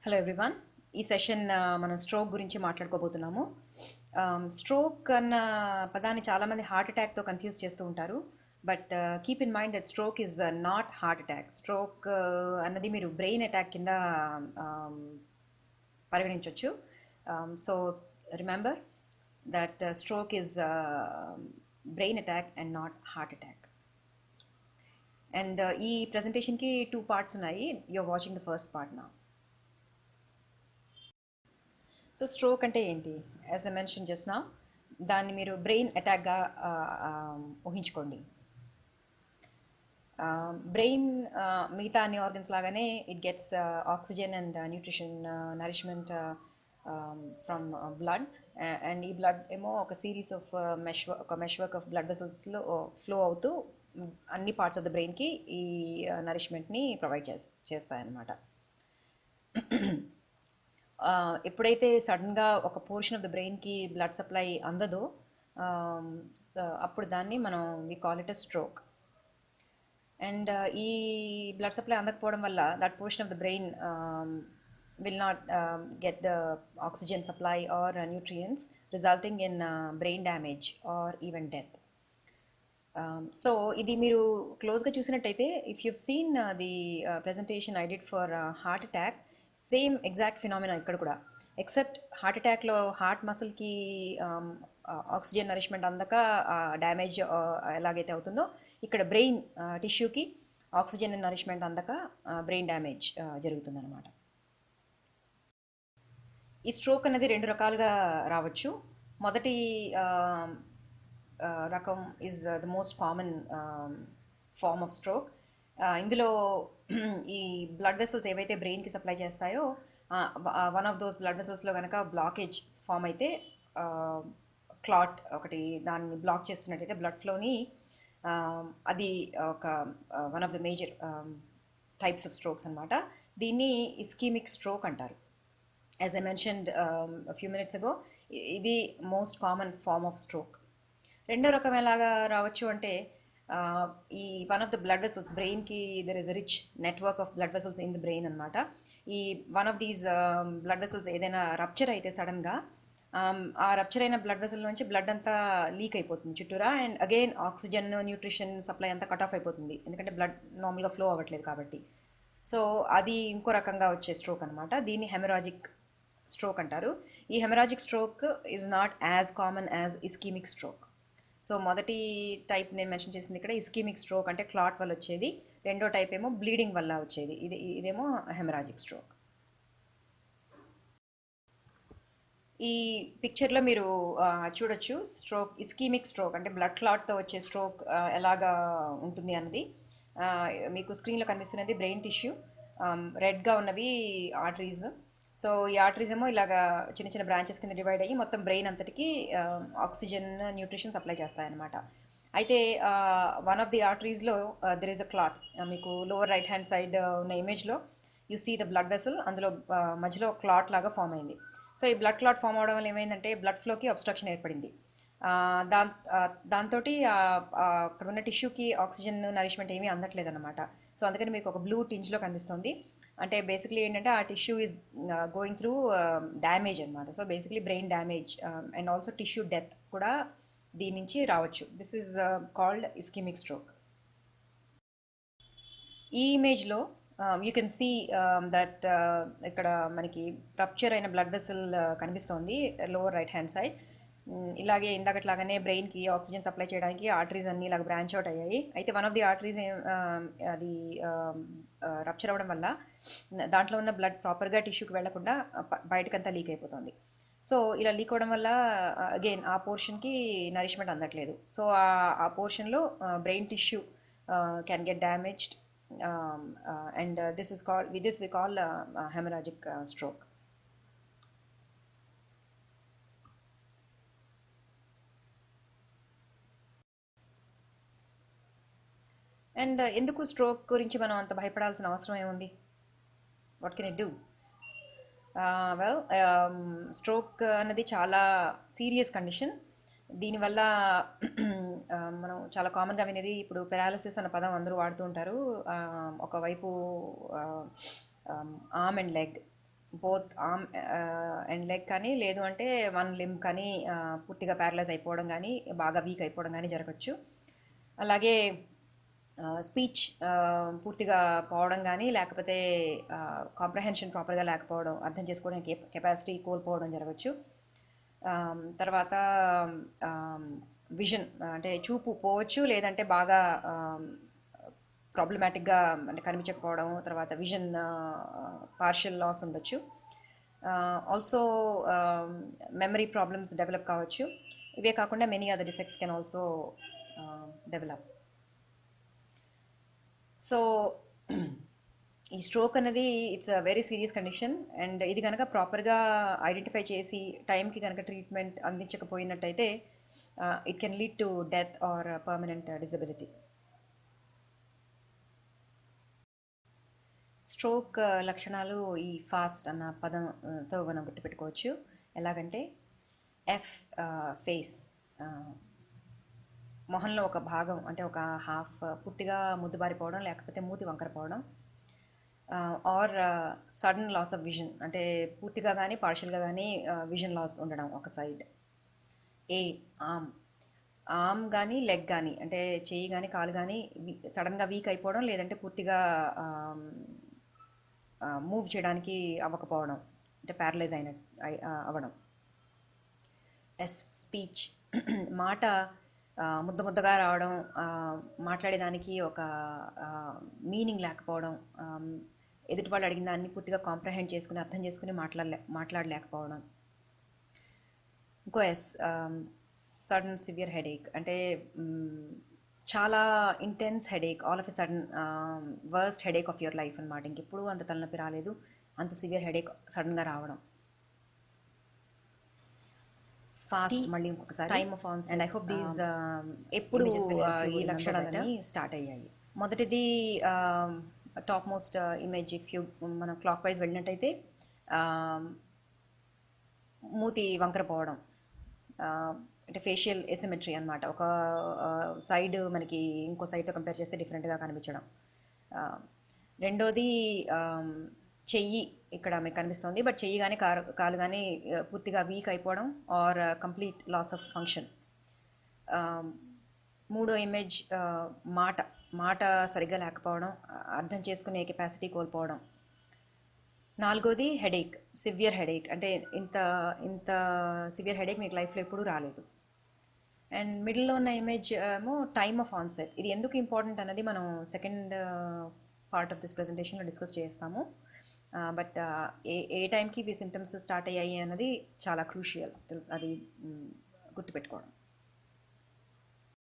Hello everyone. ఈ session మనం stroke గురించి మాట్లాడుకోబోతున్నాము. స్ట్రోక్ అన్న పదాన్ని చాలామంది హార్ట్ అటాక్తో కన్ఫ్యూజ్ చేస్తూ ఉంటారు. But keep in mind that stroke is not heart attack. Stroke అన్నది మీరు బ్రెయిన్ అటాక్ కింద పరిగణించవచ్చు. So remember that stroke is brain attack and not heart attack. And ఈ ప్రెజెంటేషన్కి 2 parts ఉన్నాయి. You're watching the first part నా. So stroke అంటే ఏంటి? As I mention just now, దాన్ని మీరు బ్రెయిన్ అటాక్గా ఊహించుకోండి. బ్రెయిన్ మిగతా అన్ని ఆర్గన్స్ లాగానే it gets oxygen and nutrition nourishment from blood. And ఈ బ్లడ్ ఏమో ఒక series of meshwork of blood వెసల్స్లో ఫ్లో అవుతూ అన్ని పార్ట్స్ ఆఫ్ ద బ్రెయిన్కి ఈ నరిష్మెంట్ని ప్రొవైడ్ చేస్తాయన్నమాట. ఎప్పుడైతే సడన్గా ఒక పోర్షన్ ఆఫ్ ద బ్రెయిన్కి బ్లడ్ సప్లై అందదో అప్పుడు దాన్ని మనం we call it a stroke. And ఈ బ్లడ్ సప్లై అందకపోవడం వల్ల that portion of the brain will not get the oxygen supply or nutrients, resulting in brain damage or even death. So ఇది మీరు క్లోజ్గా చూసినట్టయితే, if you've seen the presentation I did for heart attack, same exact phenomena ఇక్కడ కూడా. Except heart అటాక్లో heart మసిల్కి oxygen nourishment అందక damage ఎలాగైతే అవుతుందో, ఇక్కడ బ్రెయిన్ టిష్యూకి ఆక్సిజన్ నరిష్మెంట్ అందక బ్రెయిన్ డ్యామేజ్ జరుగుతుందన్నమాట. ఈ స్ట్రోక్ అనేది 2 రకాలుగా రావచ్చు. మొదటి రకం is the most common form of stroke. ఇందులో ఈ బ్లడ్ వెసల్స్ ఏవైతే బ్రెయిన్కి సప్లై చేస్తాయో, వన్ ఆఫ్ దోస్ బ్లడ్ వెసల్స్లో కనుక బ్లాకేజ్ ఫామ్ అయితే, క్లాట్ ఒకటి దాన్ని బ్లాక్ చేస్తున్నట్టయితే బ్లడ్ ఫ్లోని, అది ఒక one of the major types of strokes అనమాట. దీన్ని ఇస్కీమిక్ స్ట్రోక్ అంటారు. As I mentioned few minutes ago, ఇది most common form of stroke. రెండో రకం ఎలాగా రావచ్చు అంటే, ఈ one of the blood vessels బ్రెయిన్కి there is a rich network of blood vessels in the brain అనమాట. ఈ one of these blood vessels ఏదైనా రప్చర్ అయితే సడన్గా, ఆ రప్చర్ అయిన బ్లడ్ వెసల్ నుంచి బ్లడ్ అంతా లీక్ అయిపోతుంది చుట్టూరా, and again oxygen nutrition supply అంతా కట్ ఆఫ్ అయిపోతుంది, ఎందుకంటే బ్లడ్ నార్మల్గా ఫ్లో అవ్వట్లేదు కాబట్టి. సో అది ఇంకో రకంగా వచ్చే స్ట్రోక్ అనమాట. దీన్ని హెమరాజిక్ స్ట్రోక్ అంటారు. ఈ haemorrhagic stroke is not as common as ischaemic stroke. So మొదటి టైప్ నేను మెన్షన్ చేసింది ఇక్కడ ఇస్కీమిక్ స్ట్రోక్, అంటే క్లాట్ వల్ల వచ్చేది. రెండో టైప్ ఏమో బ్లీడింగ్ వల్ల వచ్చేది. ఇదేమో హెమరాజిక్ స్ట్రోక్. ఈ పిక్చర్లో మీరు చూడొచ్చు స్ట్రోక్, ఇస్కీమిక్ స్ట్రోక్ అంటే బ్లడ్ క్లాట్తో వచ్చే స్ట్రోక్ ఎలాగా ఉంటుంది అన్నది. మీకు స్క్రీన్లో కనిపిస్తున్నది బ్రెయిన్ టిష్యూ, రెడ్గా ఉన్నవి ఆర్టరీస్. సో ఈ ఆర్టరీస్ ఏమో ఇలాగా చిన్న చిన్న బ్రాంచెస్ కింద డివైడ్ అయ్యి మొత్తం బ్రెయిన్ అంతటికి ఆక్సిజన్ న్యూట్రిషన్ సప్లై చేస్తాయన్నమాట. అయితే వన్ ఆఫ్ ది ఆర్టరీస్లో దెర్ ఈస్ అ క్లాట్. మీకు లోవర్ రైట్ హ్యాండ్ సైడ్ ఉన్న ఇమేజ్లో you see the blood vessel, అందులో మధ్యలో క్లాట్ లాగా ఫామ్ అయింది. సో ఈ బ్లడ్ క్లాట్ ఫామ్ అవడం వల్ల ఏమైందంటే బ్లడ్ ఫ్లోకి అబ్స్ట్రక్షన్ ఏర్పడింది. దాంతో అక్కడ ఉన్న టిష్యూకి ఆక్సిజన్ నరిష్మెంట్ ఏమీ అందట్లేదు అనమాట. సో అందుకని మీకు ఒక బ్లూ టింజ్లో కనిపిస్తుంది. అంటే బేసిక్లీ ఏంటంటే ఆ tissue is going through damage అనమాట. So basically brain damage and also tissue death కూడా దీని నుంచి రావచ్చు. This is called ischemic stroke. ఈ ఇమేజ్లో యూ కెన్ సీ దట్ ఇక్కడ మనకి రప్చర్ అయిన బ్లడ్ వెసల్ కనిపిస్తోంది లోవర్ రైట్ హ్యాండ్ సైడ్. ఇలాగే ఇందాకట్లాగానే బ్రెయిన్కి ఆక్సిజన్ సప్లై చేయడానికి ఆర్టరీస్ అన్ని ఇలాగ బ్రాంచ్ అవుట్ అయ్యాయి. అయితే వన్ ఆఫ్ ది ఆర్టరీస్ అది రప్చర్ అవ్వడం వల్ల దాంట్లో ఉన్న బ్లడ్ ప్రాపర్గా టిష్యూకి వెళ్లకుండా బయటకంతా లీక్ అయిపోతుంది. సో ఇలా లీక్ అవ్వడం వల్ల అగైన్ ఆ పోర్షన్కి నరిష్మెంట్ అందట్లేదు. సో ఆ పోర్షన్లో brain tissue can get damaged, and this is called, with this we call hemorrhagic stroke. And ఎందుకు స్ట్రోక్ గురించి మనం అంత భయపడాల్సిన అవసరం ఏముంది? What can it do? Well, stroke అన్నది చాలా సీరియస్ కండిషన్. దీనివల్ల మనం చాలా కామన్గా వినేది ఇప్పుడు పెరాలసిస్ అన్న పదం అందరూ వాడుతూ ఉంటారు. ఒకవైపు arm and leg, both arm and leg కానీ, లేదు అంటే వన్ లింబ్ కానీ పూర్తిగా ప్యారలైజ్ అయిపోవడం కానీ, బాగా వీక్ అయిపోవడం కానీ జరగచ్చు. అలాగే స్పీచ్ పూర్తిగా పోవడం కానీ, లేకపోతే కాంప్రహెన్షన్ ప్రాపర్గా లేకపోవడం, అర్థం చేసుకోవడానికి కెపాసిటీ కోల్పోవడం జరగచ్చు. తర్వాత విజన్ అంటే చూపు పోవచ్చు, లేదంటే బాగా ప్రాబ్లమాటిక్గా అంటే కనిపించకపోవడం, తర్వాత విజన్ పార్షియల్ లాస్ ఉండొచ్చు. ఆల్సో మెమరీ ప్రాబ్లమ్స్ డెవలప్ కావచ్చు. ఇవే కాకుండా many other defects can also develop. So ఈ స్ట్రోక్ అనేది it's a very serious condition, and ఇది కనుక ప్రాపర్గా ఐడెంటిఫై చేసి టైంకి కనుక ట్రీట్మెంట్ అందించకపోయినట్టయితే it can lead to death or permanent disability. Stroke లక్షణాలు ఈ ఫాస్ట్ అన్న పదంతో మనం గుర్తుపెట్టుకోవచ్చు. ఎలాగంటే ఎఫ్ ఫేస్, మొహంలో ఒక భాగం అంటే ఒక హాఫ్ పూర్తిగా ముద్దుబారిపోవడం, లేకపోతే మూతి వంకరపోవడం. Or sudden loss of vision అంటే పూర్తిగా కానీ పార్షియల్గా కానీ విజన్ లాస్ ఉండడం ఒక సైడ్. ఏ ఆర్మ్ కానీ లెగ్ కానీ అంటే చెయ్యి కానీ కాలు కానీ సడన్గా వీక్ అయిపోవడం, లేదంటే పూర్తిగా మూవ్ చేయడానికి అవ్వకపోవడం, అంటే ప్యారలైజ్ అవ్వడం. ఎస్ స్పీచ్, మాట ముద్దగా రావడం, మాట్లాడేదానికి ఒక మీనింగ్ లేకపోవడం, ఎదుటి వాళ్ళు అడిగిన దాన్ని పూర్తిగా కాంప్రహెండ్ చేసుకుని అర్థం చేసుకుని మాట్లాడలేకపోవడం. ఇంకో ఎస్ సడన్ సివియర్ హెడేక్ అంటే చాలా intense headache, all of a sudden worst headache of your life అనమాట. ఇంకెప్పుడు అంత తలనొప్పి రాలేదు, అంత సివియర్ హెడేక్ సడన్గా రావడం. ఫాస్ట్, మళ్ళీ ఇంకొకసారి time of onset, and I hope these ఎప్పుడు ఈ లక్షణాలన్నీ స్టార్ట్ అయ్యాయి. మొదటిది top most image, if you మనం క్లాక్ వైజ్ వెళ్ళినట్టయితే మూతి వంకరపోవడం, అంటే ఫేషియల్ ఎసిమెట్రీ అనమాట. ఒక సైడ్ మనకి ఇంకో సైడ్తో కంపేర్ చేస్తే డిఫరెంట్గా కనిపించడం. రెండోది చెయ్యి ఇక్కడ మీకు కనిపిస్తుంది, బట్ చెయ్యి కానీ కాలు కానీ పూర్తిగా వీక్ అయిపోవడం or complete loss of function. మూడో ఇమేజ్ మాట సరిగ్గా లేకపోవడం, అర్థం చేసుకునే కెపాసిటీ కోల్పోవడం. నాలుగోది హెడేక్, సివియర్ హెడేక్ అంటే ఇంత ఇంత సివియర్ హెడేక్ మీకు లైఫ్లో ఎప్పుడూ రాలేదు. అండ్ మిడిల్లో ఉన్న ఇమేజ్ ఏమో టైమ్ ఆఫ్ ఆన్సెట్. ఇది ఎందుకు ఇంపార్టెంట్ అన్నది మనం సెకండ్ పార్ట్ ఆఫ్ దిస్ ప్రెజెంటేషన్లో డిస్కస్ చేస్తాము. బట్ ఏ టైంకి ఇవి సిమ్టమ్స్ స్టార్ట్ అయ్యాయి అన్నది చాలా క్రూషియల్, అది గుర్తుపెట్టుకోవడం.